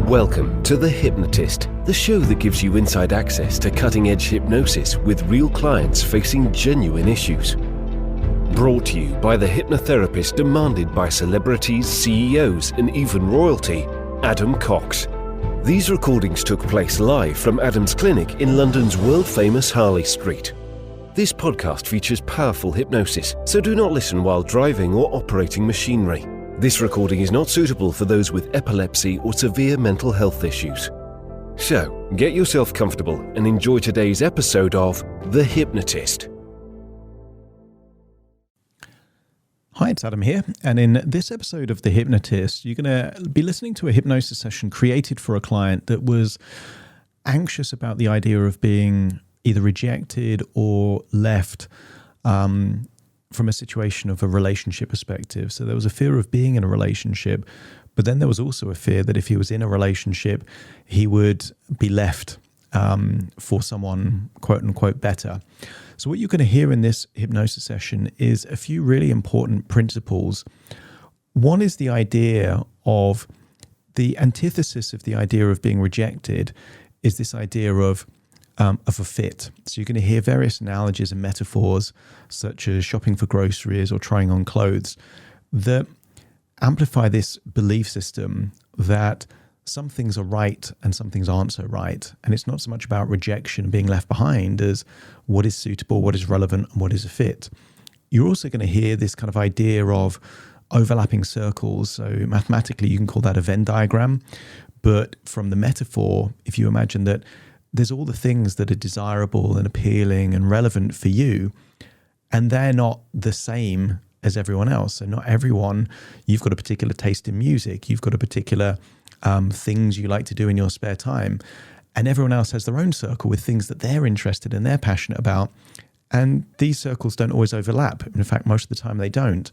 Welcome to The Hypnotist, the show that gives you inside access to cutting-edge hypnosis with real clients facing genuine issues. Brought to you by the hypnotherapist demanded by celebrities, CEOs, and even royalty, Adam Cox. These recordings took place live from Adam's clinic in London's world-famous Harley Street. This podcast features powerful hypnosis, so do not listen while driving or operating machinery. This recording is not suitable for those with epilepsy or severe mental health issues. So, get yourself comfortable and enjoy today's episode of The Hypnotist. Hi, it's Adam here, and in this episode of The Hypnotist, you're going to be listening to a hypnosis session created for a client that was anxious about the idea of being either rejected or left from a situation of a relationship perspective. So there was a fear of being in a relationship, but then there was also a fear that if he was in a relationship, he would be left for someone quote unquote better. So what you're going to hear in this hypnosis session is a few really important principles. One is the idea of the antithesis of the idea of being rejected is this idea of a fit. So you're going to hear various analogies and metaphors such as shopping for groceries or trying on clothes that amplify this belief system that some things are right and some things aren't so right. And it's not so much about rejection and being left behind as what is suitable, what is relevant, and what is a fit. You're also going to hear this kind of idea of overlapping circles. So mathematically, you can call that a Venn diagram. But from the metaphor, if you imagine that there's all the things that are desirable and appealing and relevant for you, and they're not the same as everyone else. So not everyone, you've got a particular taste in music, you've got a particular things you like to do in your spare time, and everyone else has their own circle with things that they're interested in, they're passionate about, and these circles don't always overlap. In fact, most of the time they don't.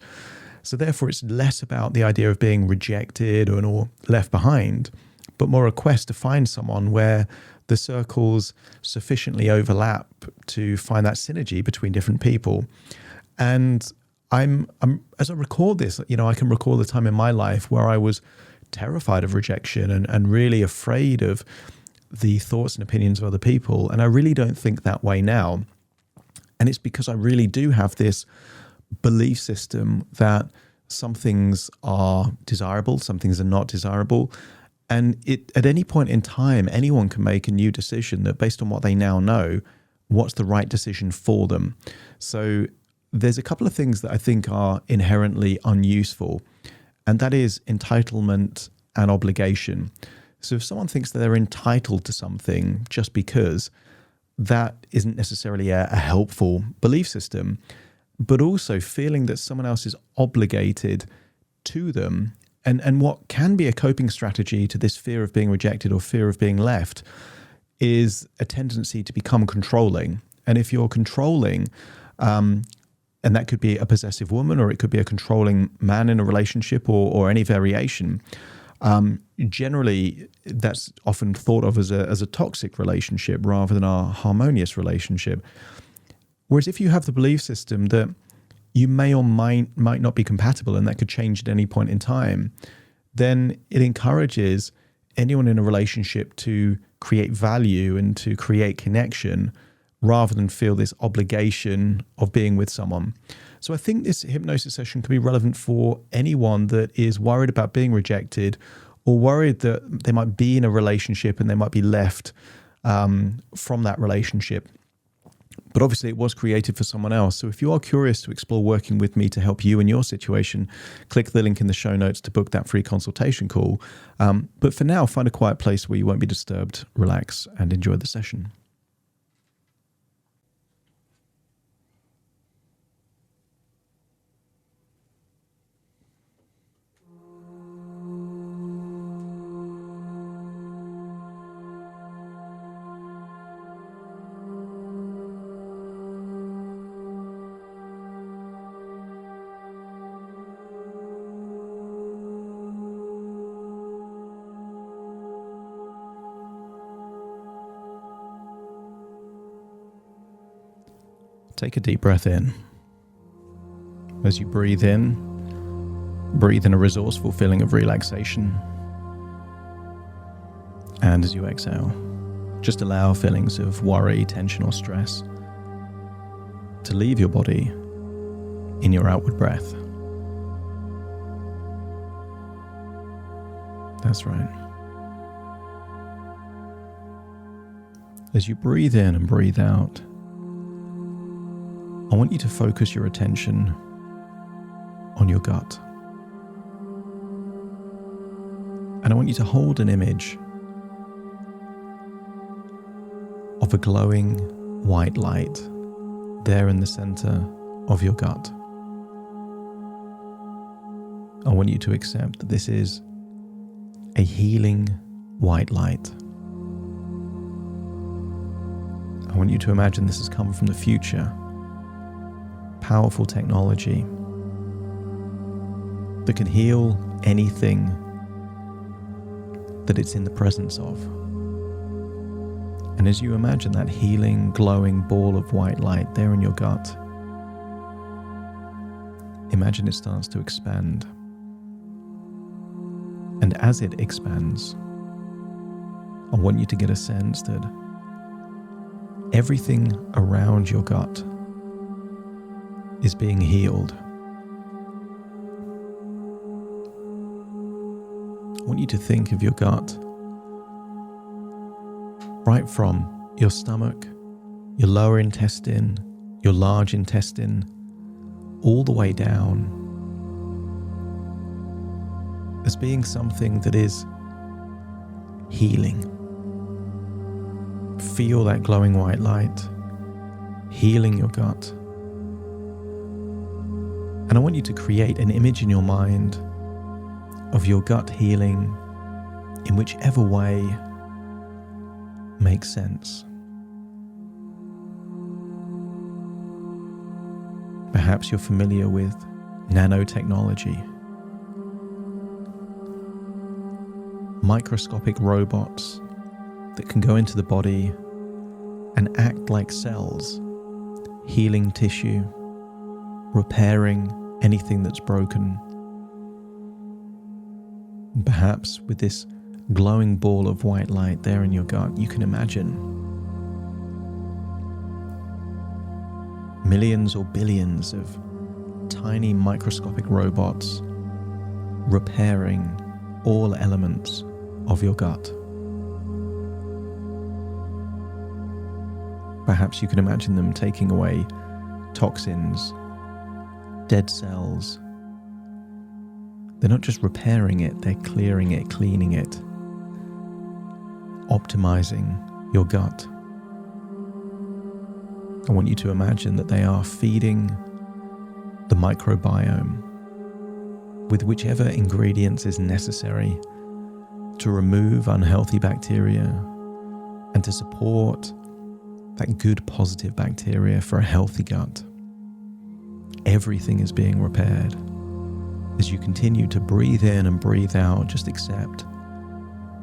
So therefore, it's less about the idea of being rejected or left behind, but more a quest to find someone where the circles sufficiently overlap to find that synergy between different people. And I'm as I record this, I can recall the time in my life where I was terrified of rejection and really afraid of the thoughts and opinions of other people. And I really don't think that way now. And it's because I really do have this belief system that some things are desirable, some things are not desirable. And at any point in time, anyone can make a new decision that based on what they now know, what's the right decision for them. So there's a couple of things that I think are inherently unuseful, and that is entitlement and obligation. So if someone thinks that they're entitled to something just because, that isn't necessarily a helpful belief system, but also feeling that someone else is obligated to them. And what can be a coping strategy to this fear of being rejected or fear of being left is a tendency to become controlling. And if you're controlling, and that could be a possessive woman or it could be a controlling man in a relationship or any variation, generally that's often thought of as a toxic relationship rather than a harmonious relationship. Whereas if you have the belief system that you may or might not be compatible and that could change at any point in time, then it encourages anyone in a relationship to create value and to create connection rather than feel this obligation of being with someone. So I think this hypnosis session can be relevant for anyone that is worried about being rejected or worried that they might be in a relationship and they might be left from that relationship. But obviously it was created for someone else. So if you are curious to explore working with me to help you in your situation, click the link in the show notes to book that free consultation call. But for now, find a quiet place where you won't be disturbed, relax, and enjoy the session. Take a deep breath in. As you breathe in a resourceful feeling of relaxation. And as you exhale, just allow feelings of worry, tension, or stress to leave your body in your outward breath. That's right. As you breathe in and breathe out, I want you to focus your attention on your gut. And I want you to hold an image of a glowing white light there in the center of your gut. I want you to accept that this is a healing white light. I want you to imagine this has come from the future. Powerful technology that can heal anything that it's in the presence of. And as you imagine that healing, glowing ball of white light there in your gut, imagine it starts to expand. And as it expands, I want you to get a sense that everything around your gut is being healed. I want you to think of your gut right from your stomach, your lower intestine, your large intestine, all the way down, as being something that is healing. Feel that glowing white light healing your gut. And I want you to create an image in your mind of your gut healing in whichever way makes sense. Perhaps you're familiar with nanotechnology, microscopic robots that can go into the body and act like cells, healing tissue, repairing anything that's broken. Perhaps with this glowing ball of white light there in your gut, you can imagine millions or billions of tiny microscopic robots repairing all elements of your gut. Perhaps you can imagine them taking away toxins, dead cells. They're not just repairing it, they're clearing it, cleaning it, optimizing your gut. I want you to imagine that they are feeding the microbiome with whichever ingredients is necessary to remove unhealthy bacteria and to support that good positive bacteria for a healthy gut. Everything is being repaired. As you continue to breathe in and breathe out, just accept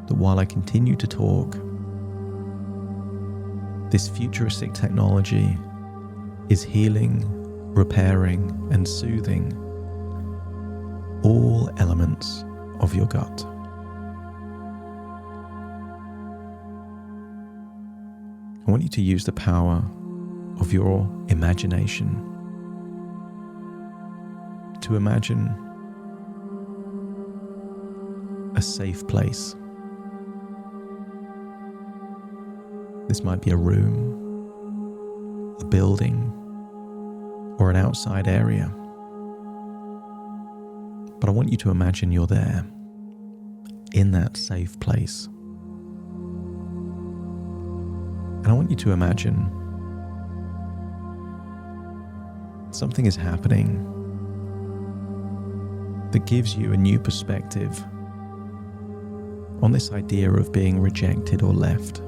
that while I continue to talk, this futuristic technology is healing, repairing, and soothing all elements of your gut. I want you to use the power of your imagination to imagine a safe place. This might be a room, a building, or an outside area. But I want you to imagine you're there, in that safe place. And I want you to imagine something is happening that gives you a new perspective on this idea of being rejected or left.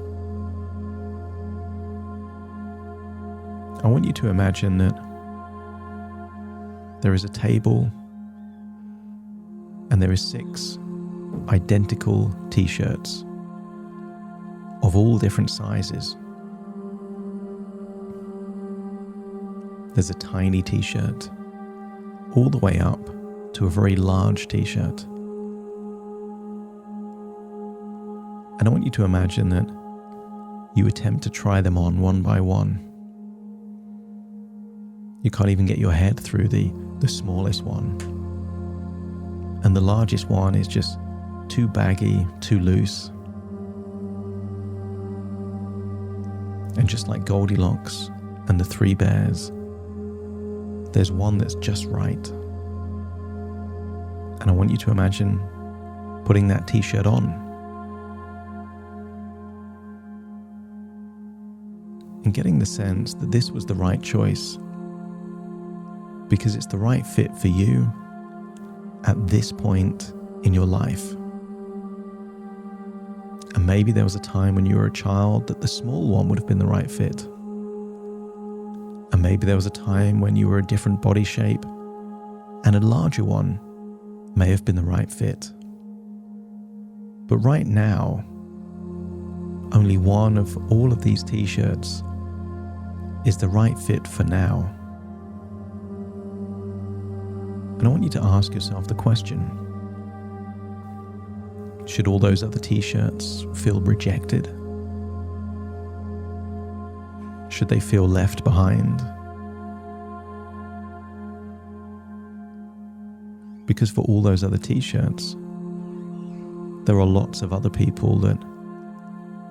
I want you to imagine that there is a table and there is 6 identical t-shirts of all different sizes. There's a tiny t-shirt all the way up to a very large t-shirt. And I want you to imagine that you attempt to try them on one by one. You can't even get your head through the smallest one. And the largest one is just too baggy, too loose. And just like Goldilocks and the Three Bears, there's one that's just right. And I want you to imagine putting that t-shirt on and getting the sense that this was the right choice because it's the right fit for you at this point in your life. And maybe there was a time when you were a child that the small one would have been the right fit. And maybe there was a time when you were a different body shape and a larger one may have been the right fit. But right now, only one of all of these t-shirts is the right fit for now. And I want you to ask yourself the question, should all those other t-shirts feel rejected? Should they feel left behind? Because for all those other t-shirts, there are lots of other people that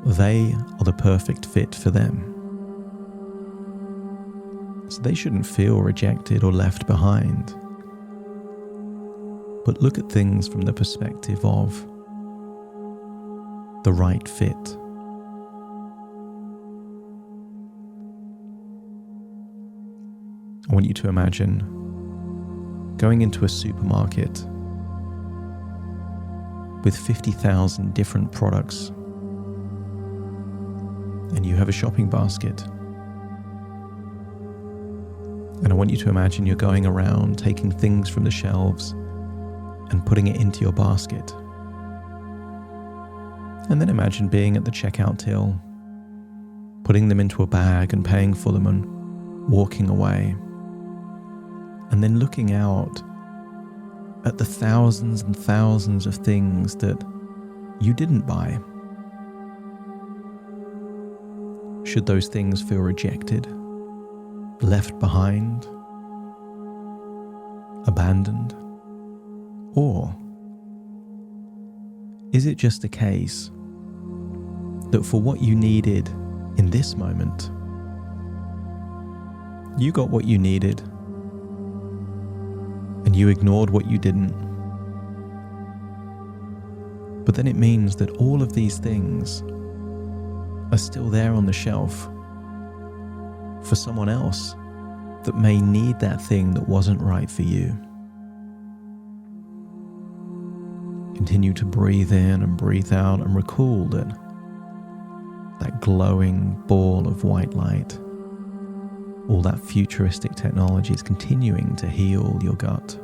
they are the perfect fit for them. So they shouldn't feel rejected or left behind. But look at things from the perspective of the right fit. I want you to imagine going into a supermarket with 50,000 different products, and you have a shopping basket. And I want you to imagine you're going around taking things from the shelves and putting it into your basket. And then imagine being at the checkout till, putting them into a bag and paying for them and walking away. And then looking out at the thousands and thousands of things that you didn't buy. Should those things feel rejected, left behind, abandoned? Or is it just a case that for what you needed in this moment, you got what you needed and you ignored what you didn't? But then it means that all of these things are still there on the shelf for someone else that may need that thing that wasn't right for you. Continue to breathe in and breathe out and recall that glowing ball of white light, all that futuristic technology is continuing to heal your gut,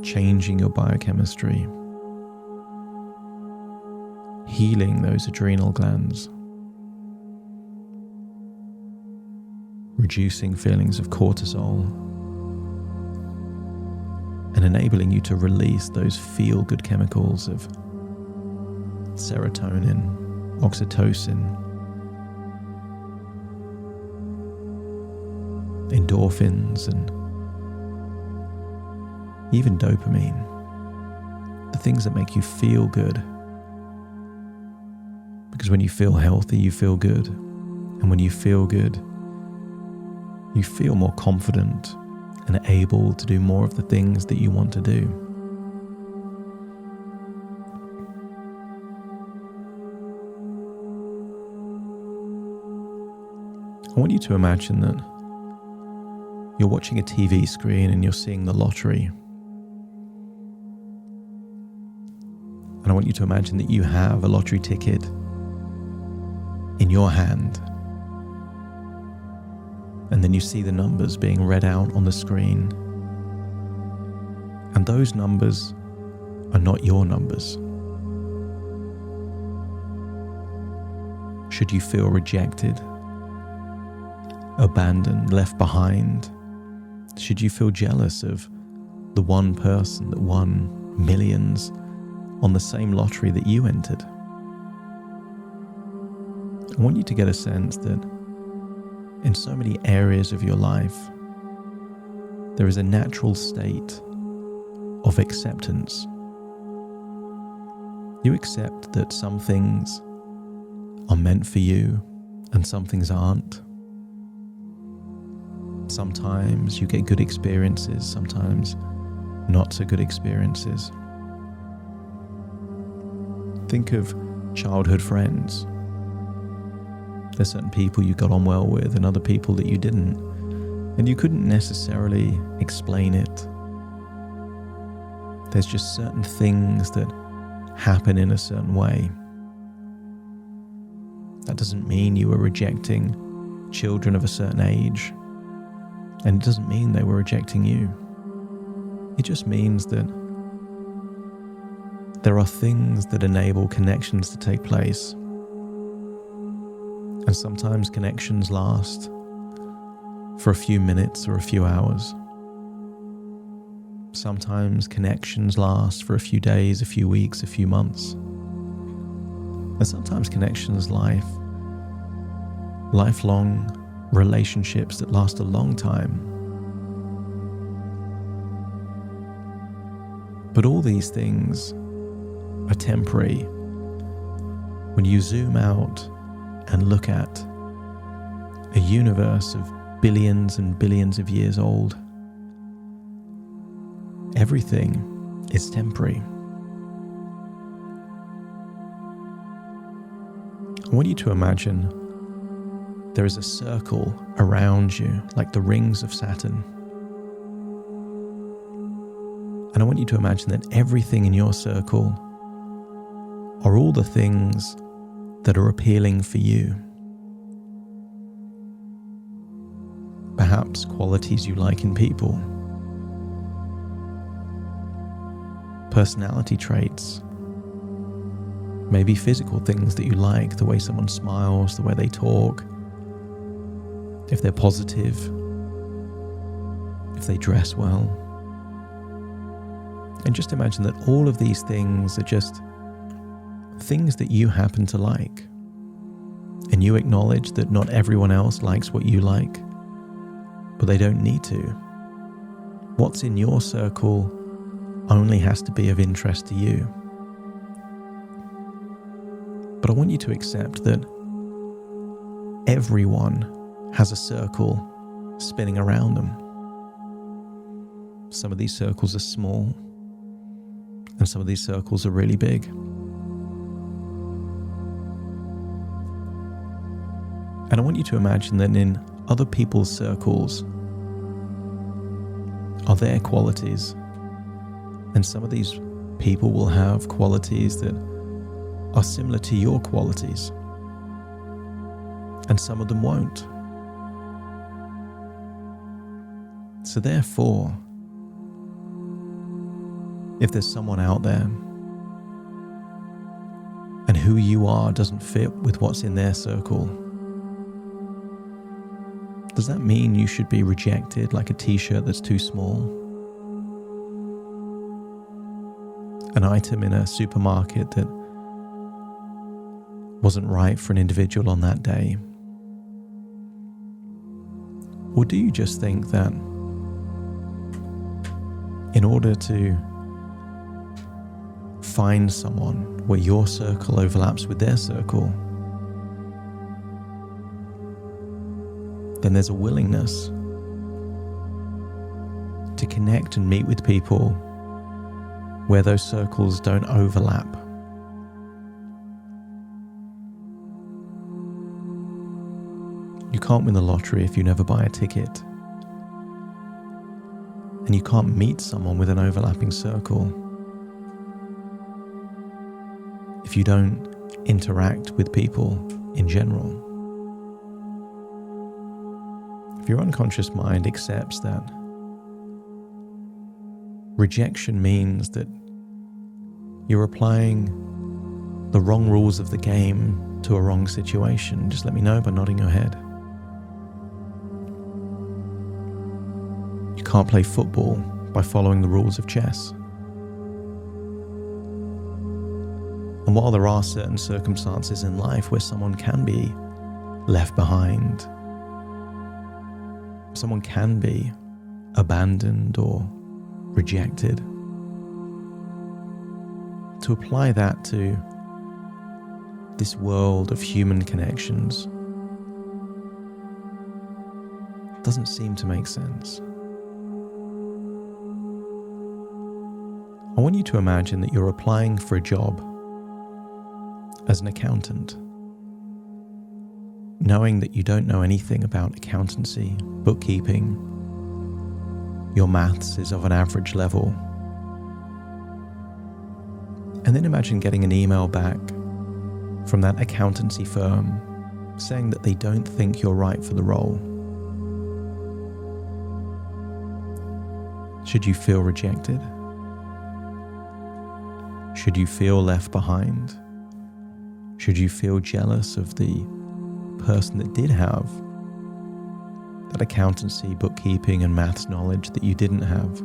changing your biochemistry, healing those adrenal glands, reducing feelings of cortisol, and enabling you to release those feel-good chemicals of serotonin, oxytocin, endorphins, and even dopamine, the things that make you feel good. Because when you feel healthy, you feel good. And when you feel good, you feel more confident and able to do more of the things that you want to do. I want you to imagine that you're watching a TV screen and you're seeing the lottery. And I want you to imagine that you have a lottery ticket in your hand. And then you see the numbers being read out on the screen. And those numbers are not your numbers. Should you feel rejected, abandoned, left behind? Should you feel jealous of the one person that won millions on the same lottery that you entered. I want you to get a sense that in so many areas of your life, there is a natural state of acceptance. You accept that some things are meant for you and some things aren't. Sometimes you get good experiences, sometimes not so good experiences. Think of childhood friends. There's certain people you got on well with and other people that you didn't, and you couldn't necessarily explain it. There's just certain things that happen in a certain way. That doesn't mean you were rejecting children of a certain age, and it doesn't mean they were rejecting you. It just means that there are things that enable connections to take place. And sometimes connections last for a few minutes or a few hours. Sometimes connections last for a few days, a few weeks, a few months. And sometimes connections lifelong relationships that last a long time. But all these things are temporary. When you zoom out and look at a universe of billions and billions of years old, everything is temporary. I want you to imagine there is a circle around you, like the rings of Saturn. And I want you to imagine that everything in your circle are all the things that are appealing for you. Perhaps qualities you like in people, personality traits, maybe physical things that you like, the way someone smiles, the way they talk, if they're positive, if they dress well. And just imagine that all of these things are just things that you happen to like. And you acknowledge that not everyone else likes what you like, but they don't need to. What's in your circle only has to be of interest to you. But I want you to accept that everyone has a circle spinning around them. Some of these circles are small, and some of these circles are really big. And I want you to imagine that in other people's circles are their qualities. And some of these people will have qualities that are similar to your qualities. And some of them won't. So therefore, if there's someone out there and who you are doesn't fit with what's in their circle, does that mean you should be rejected like a t-shirt that's too small? An item in a supermarket that wasn't right for an individual on that day? Or do you just think that in order to find someone where your circle overlaps with their circle, then there's a willingness to connect and meet with people where those circles don't overlap? You can't win the lottery if you never buy a ticket. And you can't meet someone with an overlapping circle if you don't interact with people in general. If your unconscious mind accepts that rejection means that you're applying the wrong rules of the game to a wrong situation, just let me know by nodding your head. You can't play football by following the rules of chess. And while there are certain circumstances in life where someone can be left behind, someone can be abandoned or rejected, to apply that to this world of human connections doesn't seem to make sense. I want you to imagine that you're applying for a job as an accountant, knowing that you don't know anything about accountancy, bookkeeping, your maths is of an average level. And then imagine getting an email back from that accountancy firm saying that they don't think you're right for the role. Should you feel rejected? Should you feel left behind? Should you feel jealous of the person that did have that accountancy, bookkeeping, and maths knowledge that you didn't have?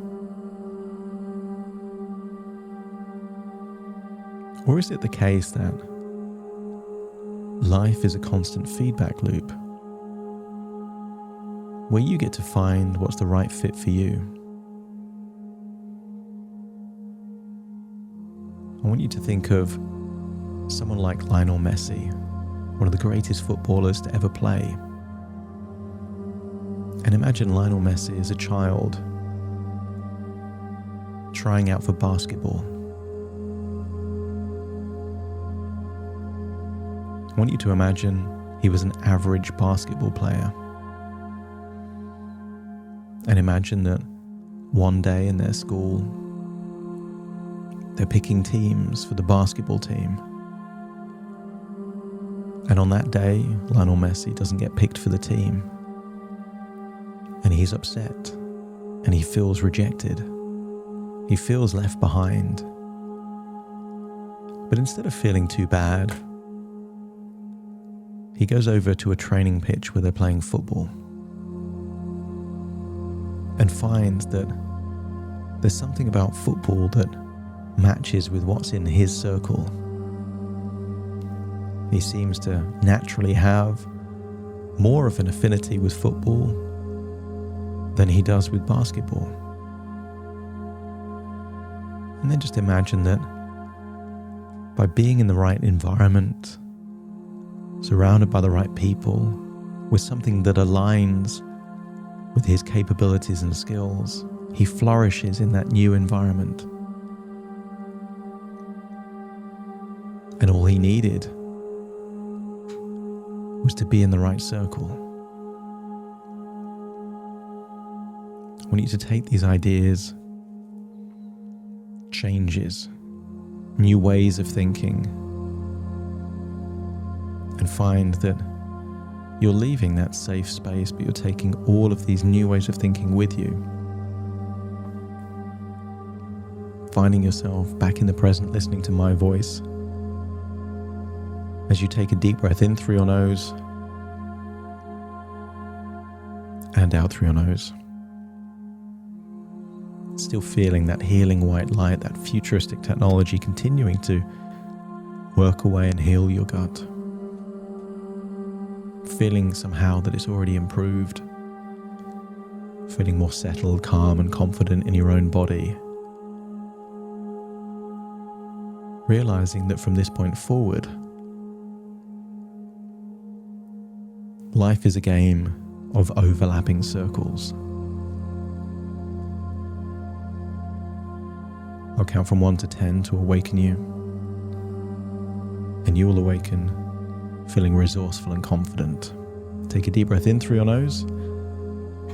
Or is it the case that life is a constant feedback loop where you get to find what's the right fit for you? I want you to think of someone like Lionel Messi, one of the greatest footballers to ever play. And imagine Lionel Messi as a child trying out for basketball. I want you to imagine he was an average basketball player. And imagine that one day in their school, they're picking teams for the basketball team. And on that day, Lionel Messi doesn't get picked for the team. And he's upset. And he feels rejected. He feels left behind. But instead of feeling too bad, he goes over to a training pitch where they're playing football and finds that there's something about football that matches with what's in his circle. He seems to naturally have more of an affinity with football than he does with basketball. And then just imagine that by being in the right environment, surrounded by the right people, with something that aligns with his capabilities and skills, he flourishes in that new environment. And all he needed was to be in the right circle. I want you to take these ideas, changes, new ways of thinking, and find that you're leaving that safe space, but you're taking all of these new ways of thinking with you. Finding yourself back in the present, listening to my voice. As you take a deep breath in through your nose and out through your nose. Still feeling that healing white light, that futuristic technology continuing to work away and heal your gut. Feeling somehow that it's already improved. Feeling more settled, calm, and confident in your own body. Realizing that from this point forward, life is a game of overlapping circles. I'll count from 1 to 10 to awaken you. And you will awaken feeling resourceful and confident. Take a deep breath in through your nose,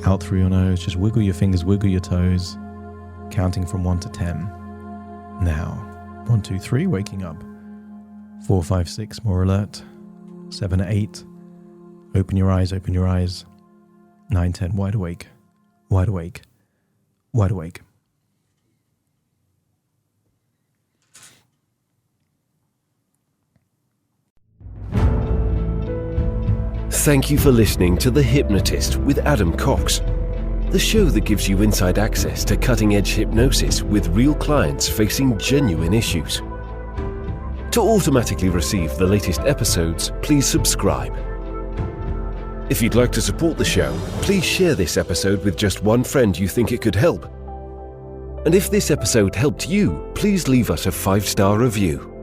out through your nose. Just wiggle your fingers, wiggle your toes, counting from 1 to 10. Now, 1, 2, 3, waking up. 4, 5, 6, more alert. 7, 8. Open your eyes, open your eyes. 9, 10, wide awake, wide awake, wide awake. Thank you for listening to The Hypnotist with Adam Cox, the show that gives you inside access to cutting-edge hypnosis with real clients facing genuine issues. To automatically receive the latest episodes, please subscribe. If you'd like to support the show, please share this episode with just one friend you think it could help. And if this episode helped you, please leave us a 5-star review.